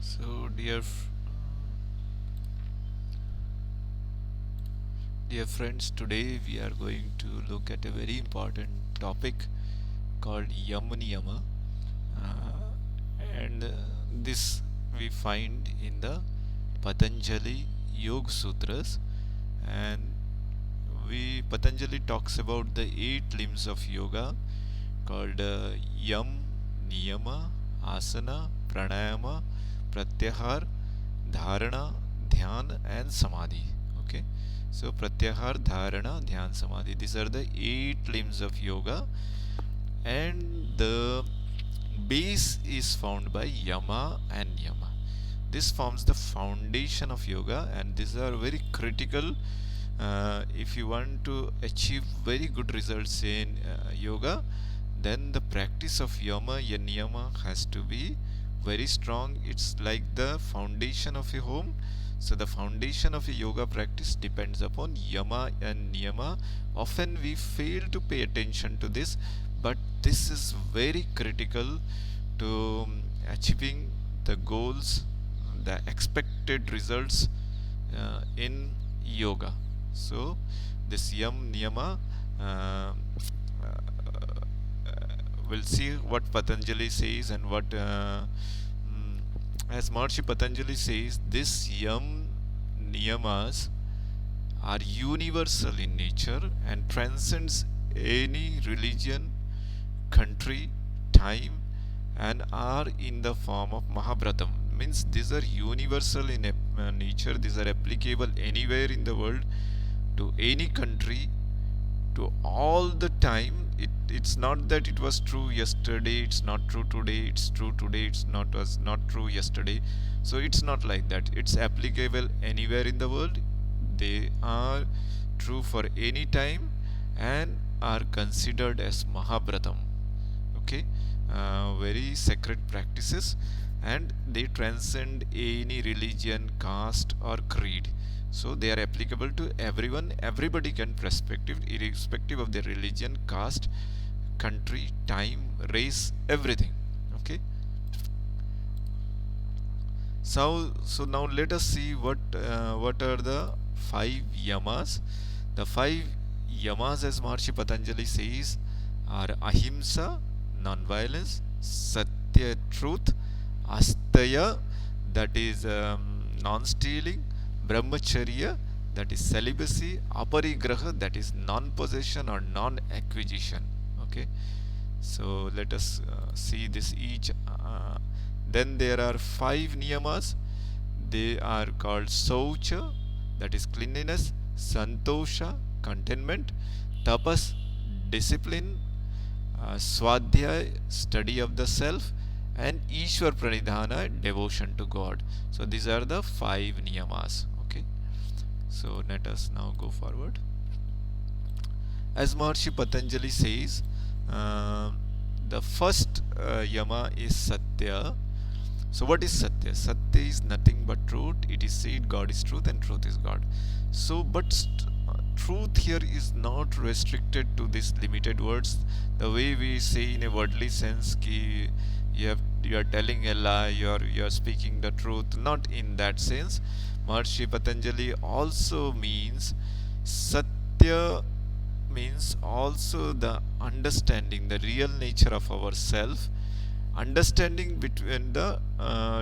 So, dear friends, today we are going to look at a very important topic called Yama Niyama, and this we find in the Patanjali Yoga Sutras, and we Patanjali talks about the 8 limbs of yoga called Yam, Niyama, Asana, Pranayama, Pratyahar, Dharana, Dhyan, and Samadhi. Okay, so Pratyahar, Dharana, Dhyan, Samadhi. These are the 8 limbs of yoga, and the base is found by Yama and Niyama. This forms the foundation of yoga, and these are very critical if you want to achieve very good results in yoga. Then the practice of Yama and Niyama has to be very strong. It's like the foundation of a home. So the foundation of a yoga practice depends upon Yama and Niyama. Often we fail to pay attention to this, but this is very critical to achieving the goals, the expected results in yoga. So this Yam Niyama, we'll see what Patanjali says, and what as Maharishi Patanjali says, this Yam Niyamas are universal in nature and transcends any religion, country, time, and are in the form of Mahabharatam. Means these are universal in nature. These are applicable anywhere in the world, to any country, to all the time. It's not that it was true yesterday, it's not true today, it's true today, it's not was not true yesterday. So it's not like that. It's applicable anywhere in the world. They are true for any time and are considered as Mahabharatam. Okay, very sacred practices, and they transcend any religion, caste, or creed. So they are applicable to everyone. Everybody can perspective, irrespective of their religion, caste, country, time, race, everything. Okay. So now let us see what are the 5 yamas. The 5 yamas, as Maharishi Patanjali says, are ahimsa, non-violence; satya, truth; astaya, that is non-stealing; brahmacharya, that is celibacy; aparigraha, that is non-possession or non-acquisition. Okay, so let us see this each. Then there are 5 niyamas. They are called saucha, that is cleanliness; santosha, contentment; tapas, discipline; swadhyay, study of the self; and Ishwar Pranidhana, devotion to God. So these are the 5 niyamas. Okay, so let us now go forward. As Maharishi Patanjali says, uh, the first yama is satya. So what is satya? Satya is nothing but truth. It is said God is truth and truth is God. So but truth here is not restricted to these limited words. The way we say in a worldly sense, ki you are telling a lie, you are speaking the truth. Not in that sense. Maharishi Patanjali also means satya means also the understanding the real nature of ourself, understanding between the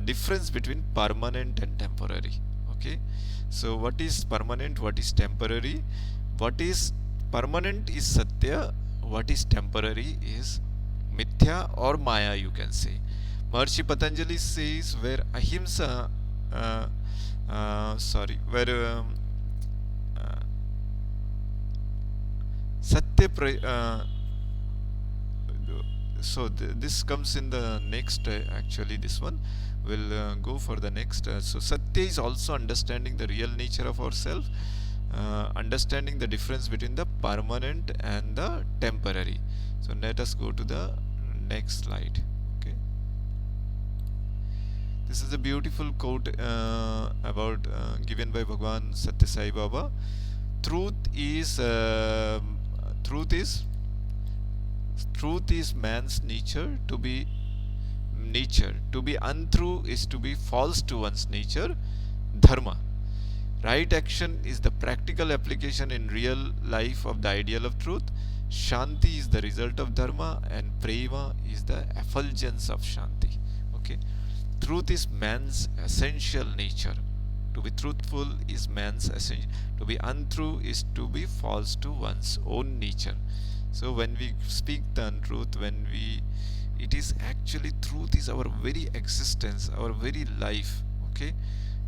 difference between permanent and temporary. Okay, so what is permanent, what is temporary? What is permanent is satya, what is temporary is mithya or maya, you can say. Maharishi Patanjali says where ahimsa where uh, satya so this comes in the next, actually this one will go for the next. So satya is also understanding the real nature of ourself, understanding the difference between the permanent and the temporary. So let us go to the next slide. Okay, this is a beautiful quote about given by Bhagwan Satya Sai Baba. Truth is truth is man's nature to be nature. To be untrue is to be false to one's nature, dharma. Right action is the practical application in real life of the ideal of truth. Shanti is the result of dharma, and prema is the effulgence of shanti. Okay, truth is man's essential nature. To be truthful is man's essential. To be untrue is to be false to one's own nature. So when we speak the untruth, when we, it is actually, truth is our very existence, our very life. Okay,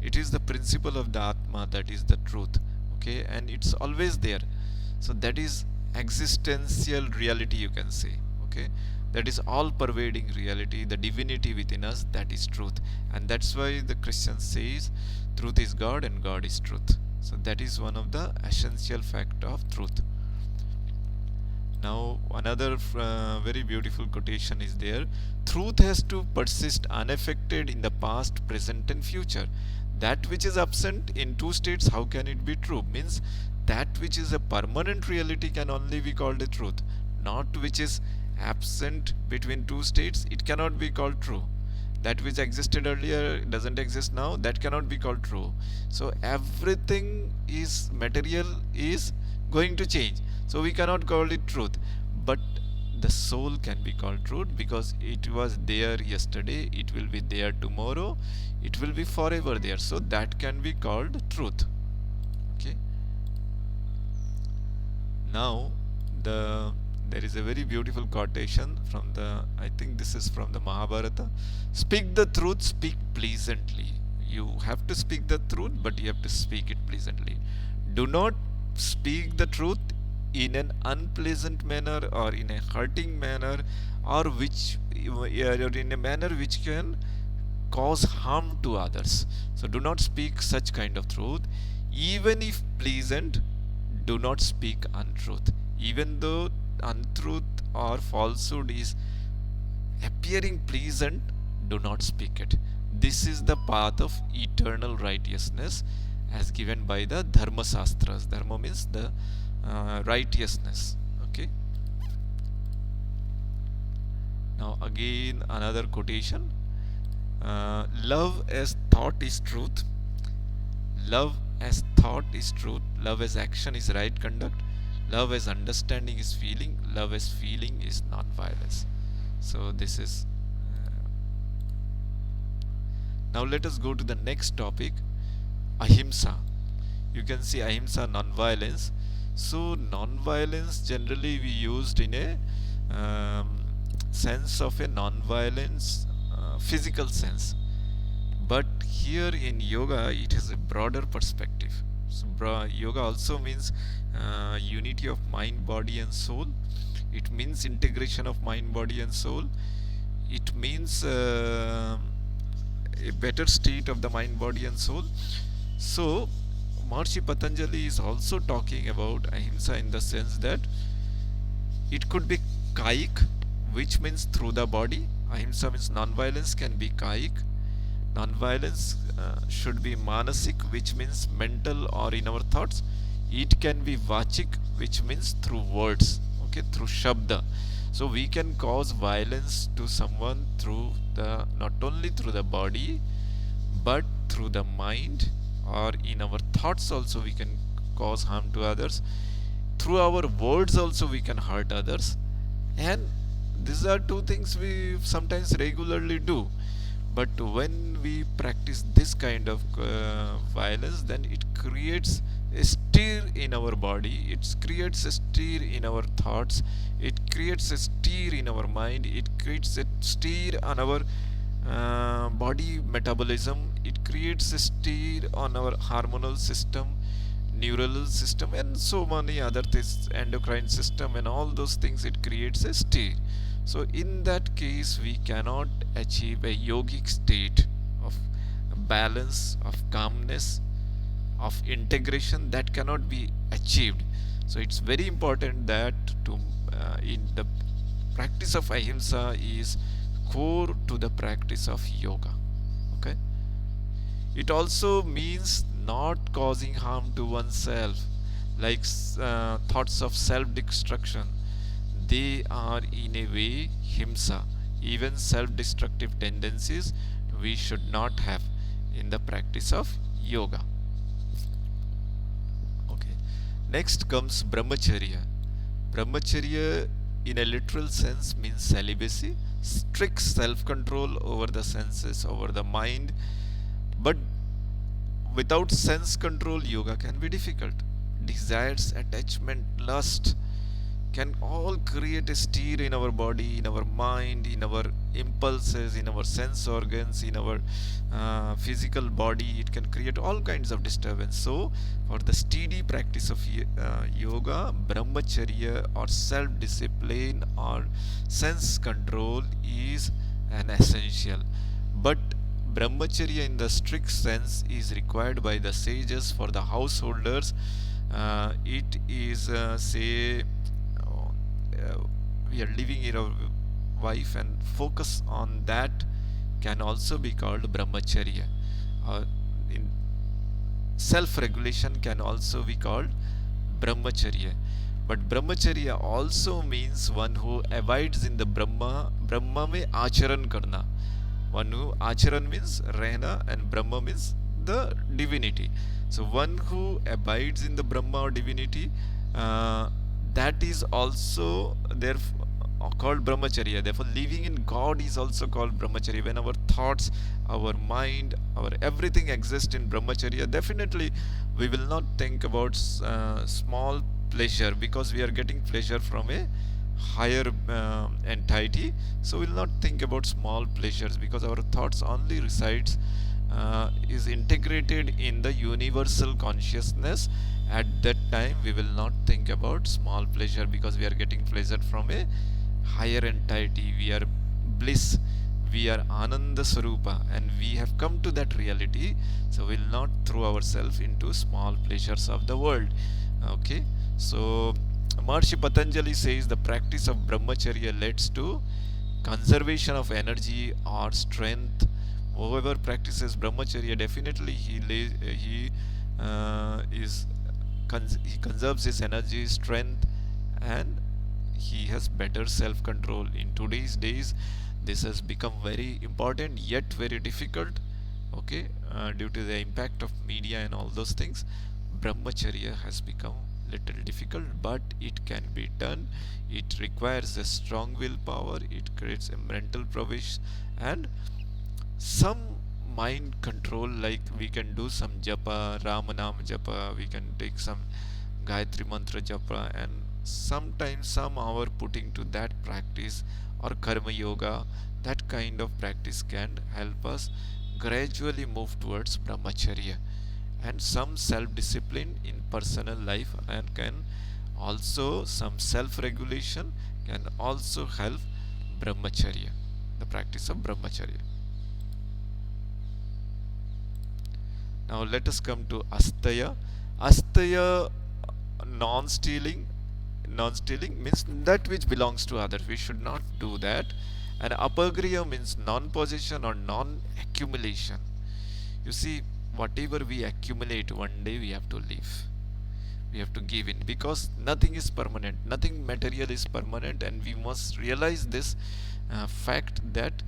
it is the principle of the atma, that is the truth. Okay, and it's always there. So that is existential reality, you can say. Okay, that is all pervading reality, the divinity within us, that is truth. And that's why the Christian says truth is God and God is truth. So that is one of the essential fact of truth. Now another very beautiful quotation is there. Truth has to persist unaffected in the past, present and future. That which is absent in two states, how can it be true? Means that which is a permanent reality can only be called a truth. Not which is absent between two states, it cannot be called true. That which existed earlier doesn't exist now, that cannot be called true. So everything is material, is going to change, so we cannot call it truth. But the soul can be called truth, because it was there yesterday, it will be there tomorrow, it will be forever there, so that can be called truth. Okay, now there is a very beautiful quotation from the, I think this is from the Mahabharata. Speak the truth, speak pleasantly. You have to speak the truth, but you have to speak it pleasantly. Do not speak the truth in an unpleasant manner, or in a hurting manner, or in a manner which can cause harm to others. So do not speak such kind of truth. Even if pleasant, do not speak untruth. Even though untruth or falsehood is appearing pleasant, do not speak it. This is the path of eternal righteousness as given by the Dharma Shastras. Dharma means the righteousness. Okay. Now again another quotation. Love as thought is truth. Love as thought is truth. Love as action is right conduct. Love as understanding is feeling. Love as feeling is non-violence. So this is now let us go to the next topic, ahimsa. You can see ahimsa, non-violence. So non-violence generally we used in a sense of a non-violence physical sense, but here in yoga it has a broader perspective. So yoga also means unity of mind, body and soul. It means integration of mind, body and soul. It means a better state of the mind, body and soul. So Maharishi Patanjali is also talking about ahimsa in the sense that it could be kaik, which means through the body. Ahimsa means non-violence can be kaik. Non-violence should be manasik, which means mental or in our thoughts. It can be vachik, which means through words, okay, through shabda. So we can cause violence to someone through the, not only through the body, but through the mind, or in our thoughts also we can cause harm to others. Through our words also we can hurt others. And these are two things we sometimes regularly do. But when we practice this kind of violence, then it creates a stir in our body, it creates a stir in our thoughts, it creates a stir in our mind, it creates a stir on our body metabolism, it creates a stir on our hormonal system, neural system, and so many other things, endocrine system, and all those things. It creates a stir. So in that case we cannot achieve a yogic state of balance, of calmness, of integration. That cannot be achieved. So it's very important that to in the practice of ahimsa is core to the practice of yoga. Okay, it also means not causing harm to oneself, like thoughts of self-destruction. They are in a way himsa. even self-destructive tendencies we should not have in the practice of yoga. Okay. Next comes brahmacharya. Brahmacharya, in a literal sense, means celibacy, strict self control over the senses, over the mind. But without sense control, yoga can be difficult. Desires, attachment, lust can all create a stir in our body, in our mind, in our impulses, in our sense organs, in our physical body. It can create all kinds of disturbance. So, for the steady practice of yoga, brahmacharya or self discipline or sense control is an essential. But brahmacharya in the strict sense is required by the sages for the householders. It is, say, uh, we are living in our wife and focus on that can also be called brahmacharya. In self-regulation can also be called brahmacharya. But brahmacharya also means one who abides in the brahma में आचरण करना. One who acharan means rehna and brahma means the divinity. So one who abides in the brahma or divinity, that is also therefore called brahmacharya. Therefore living in God is also called brahmacharya. When our thoughts, our mind, our everything exists in brahmacharya, definitely we will not think about small pleasure, because we are getting pleasure from a higher entity. So we'll not think about small pleasures, because our thoughts only resides, is integrated in the universal consciousness. At that time we will not think about small pleasure, because we are getting pleasure from a higher entity. We are bliss, we are Ananda Sarupa, and we have come to that reality. So we'll not throw ourselves into small pleasures of the world. Okay, so Maharishi Patanjali says the practice of brahmacharya leads to conservation of energy or strength. Whoever practices brahmacharya, definitely he conserves his energy, strength, and he has better self-control. In today's days, this has become very important yet very difficult. Okay, due to the impact of media and all those things, brahmacharya has become little difficult, but it can be done. It requires a strong willpower, it creates a mental provision and some mind control. Like we can do some japa, ramanam japa, we can take some gayatri mantra japa, and sometimes some hour putting to that practice or karma yoga. That kind of practice can help us gradually move towards brahmacharya, and some self discipline in personal life, and can also some self regulation can also help brahmacharya, the practice of brahmacharya. Now let us come to astaya. Astaya, non-stealing. Non-stealing means that which belongs to others, we should not do that. And apagriya means non-possession or non-accumulation. You see, whatever we accumulate, one day we have to leave, we have to give in, because nothing is permanent, nothing material is permanent, and we must realize this fact that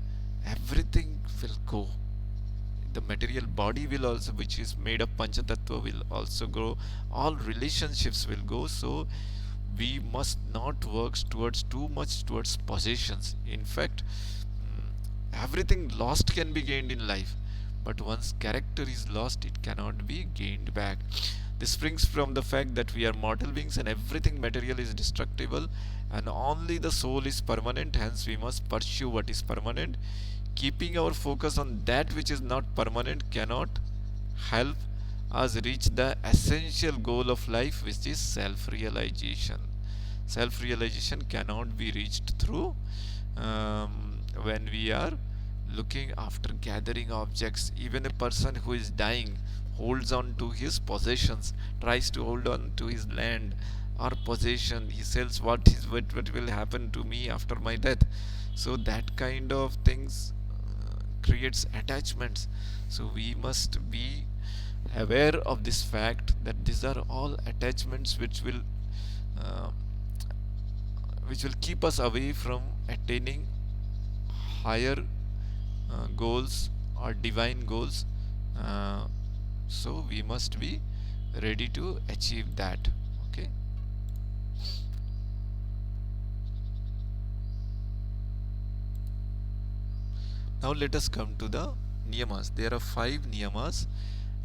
everything will go. The material body will also, which is made of panchatattva, will also go, all relationships will go. So we must not work towards too much towards possessions. In fact, everything lost can be gained in life, but once character is lost, it cannot be gained back. This springs from the fact that we are mortal beings and everything material is destructible, and only the soul is permanent. Hence we must pursue what is permanent. Keeping our focus on that which is not permanent cannot help us reach the essential goal of life, which is self-realization. Self-realization cannot be reached through when we are looking after gathering objects. Even a person who is dying holds on to his possessions, tries to hold on to his land or possession. He says, what will happen to me after my death? So that kind of things creates attachments. So we must be aware of this fact that these are all attachments which will keep us away from attaining higher goals or divine goals. uh, so we must be ready to achieve that. Okay. Now let us come to the niyamas. There are five niyamas,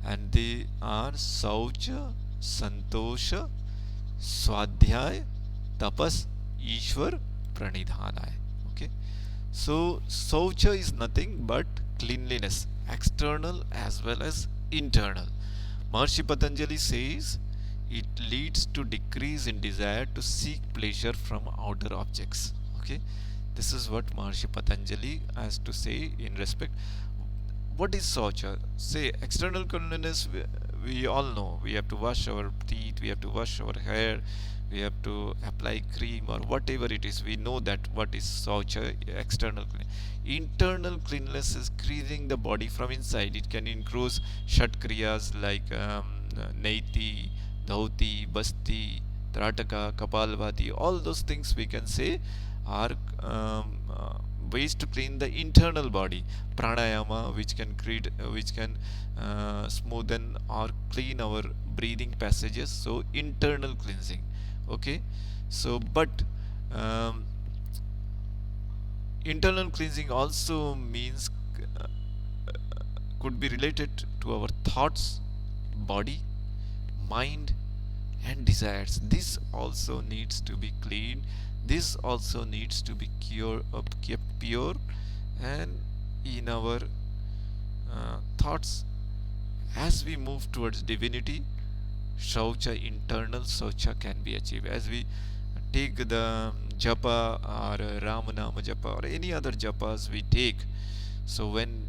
and they are Saucha, Santosha, Swadhyay, Tapas, Ishwar, Pranidhanay. Okay. So Saucha is nothing but cleanliness, external as well as internal. Maharishi Patanjali says it leads to decrease in desire to seek pleasure from outer objects. Okay, this is what Maharishi Patanjali has to say in respect. What is Saucha? Say external cleanliness. We all know we have to wash our teeth, we have to wash our hair, we have to apply cream or whatever it is. We know that what is Saucha, external cleanliness. Internal cleanliness is cleaning the body from inside. It can include Shat Kriyas like Naiti, Dhauti, Basti, Trataka, Kapalbhati. All those things we can say are ways to clean the internal body. Pranayama, which can create, which can smoothen or clean our breathing passages. So internal cleansing. Okay. So but um, internal cleansing also means uh, could be related to our thoughts, body, mind, and desires. This also needs to be cleaned. This also needs to be kept pure, and in our thoughts, as we move towards divinity, Shaucha, internal Shaucha can be achieved. As we take the japa or Ramanama japa or any other japas we take, so when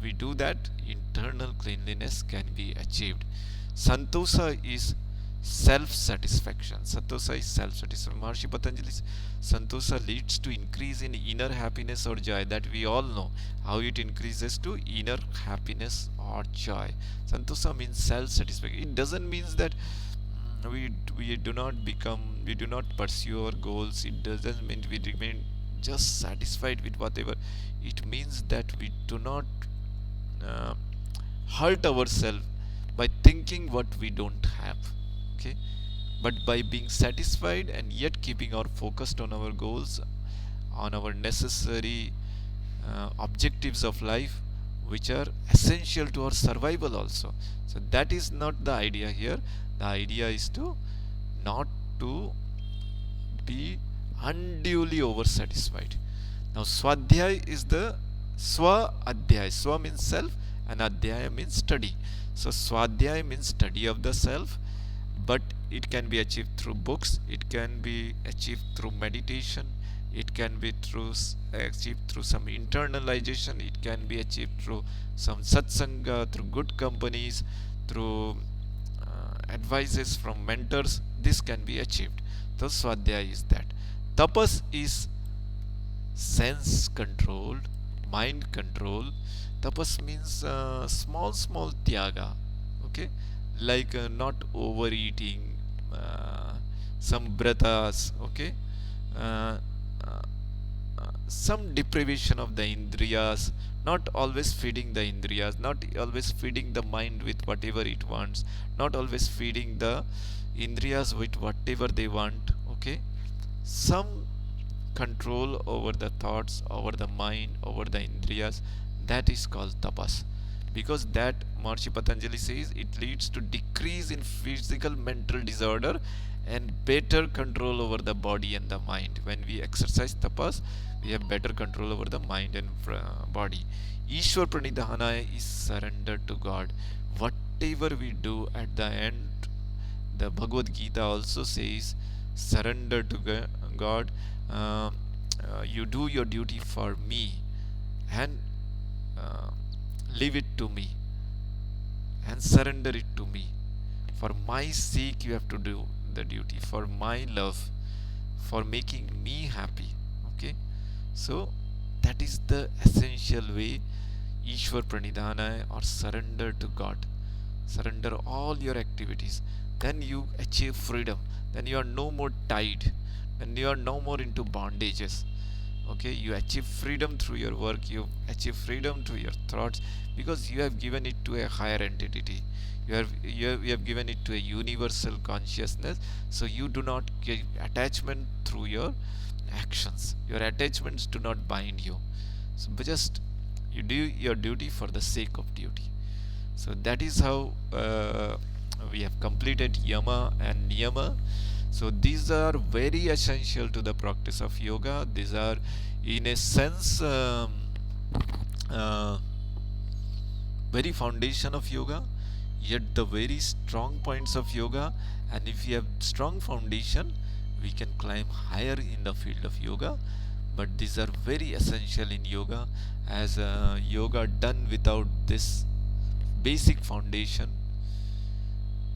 we do that, internal cleanliness can be achieved. Santosa is self-satisfaction. Santosa is self-satisfaction. Maharishi Patanjali's Santosa leads to increase in inner happiness or joy. That we all know how it increases to inner happiness or joy. Santosa means self-satisfaction. It doesn't mean that we do not become, we do not pursue our goals. It doesn't mean we remain just satisfied with whatever. It means that we do not uh, hurt ourselves by thinking what we don't have. Okay, but by being satisfied and yet keeping our focused on our goals, on our necessary objectives of life, which are essential to our survival also. So that is not the idea here. The idea is to not to be unduly oversatisfied. Now Swadhyay is the Swa Adhyay. Swa means self and Adhyaya means study. So Swadhyay means study of the self, but it can be achieved through books, it can be achieved through meditation, it can be achieved through some internalization, it can be achieved through some satsanga, through good companies, through advices from mentors. This can be achieved. So Swadhyaya is that. Tapas is sense controlled, mind control. Tapas means small tyaga. Okay, like not overeating, some bratas. Okay, uh, uh, some deprivation of the indriyas, not always feeding the indriyas, not always feeding the mind with whatever it wants, not always feeding the indriyas with whatever they want. Okay, some control over the thoughts, over the mind, over the indriyas, that is called tapas. Because that, Maharishi Patanjali says, it leads to decrease in physical mental disorder and better control over the body and the mind. When we exercise tapas, we have better control over the mind and body. Ishwar Pranidhana is surrender to God. Whatever we do at the end, the Bhagavad Gita also says, surrender to God. You do your duty for me and uh, leave it to me and surrender it to me. For my sake, you have to do the duty, for my love, for making me happy. Okay, so that is the essential way. Ishwar Pranidhana, or surrender to God. Surrender all your activities. Then you achieve freedom. Then you are no more tied. Then you are no more into bondages. Okay, you achieve freedom through your work, you achieve freedom to your thoughts, because you have given it to a higher entity. You have given it to a universal consciousness. So you do not get attachment through your actions. Your attachments do not bind you. So but just you do your duty for the sake of duty. So that is how we have completed Yama and Niyama. So these are very essential to the practice of yoga. These are, in a sense, uh, very foundation of yoga, yet the very strong points of yoga. And if you have strong foundation, we can climb higher in the field of yoga. But these are very essential in yoga, as yoga done without this basic foundation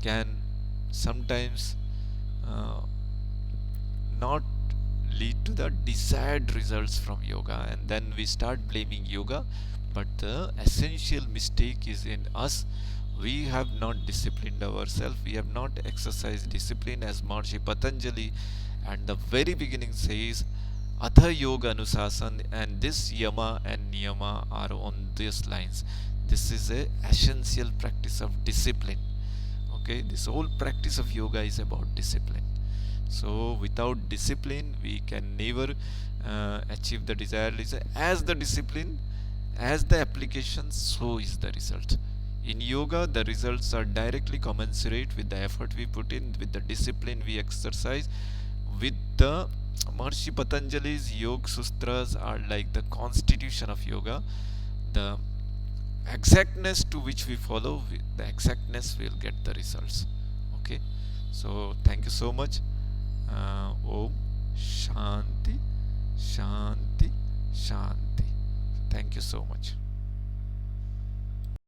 can sometimes uh, not lead to the desired results from yoga, and then we start blaming yoga. But the essential mistake is in us. We have not disciplined ourselves, we have not exercised discipline, as Maharishi Patanjali at the very beginning says, Atha Yoga Anusasan, and this Yama and Niyama are on these lines. This is a essential practice of discipline. Okay, this whole practice of yoga is about discipline. So without discipline, we can never achieve the desired result. As the discipline, as the application, so is the result. In yoga, the results are directly commensurate with the effort we put in, with the discipline we exercise, with the Maharishi Patanjali's Yoga Sutras are like the constitution of yoga. The exactness to which we follow, the exactness will get the results. Okay, so thank you so much. Om Shanti Shanti Shanti. Thank you so much.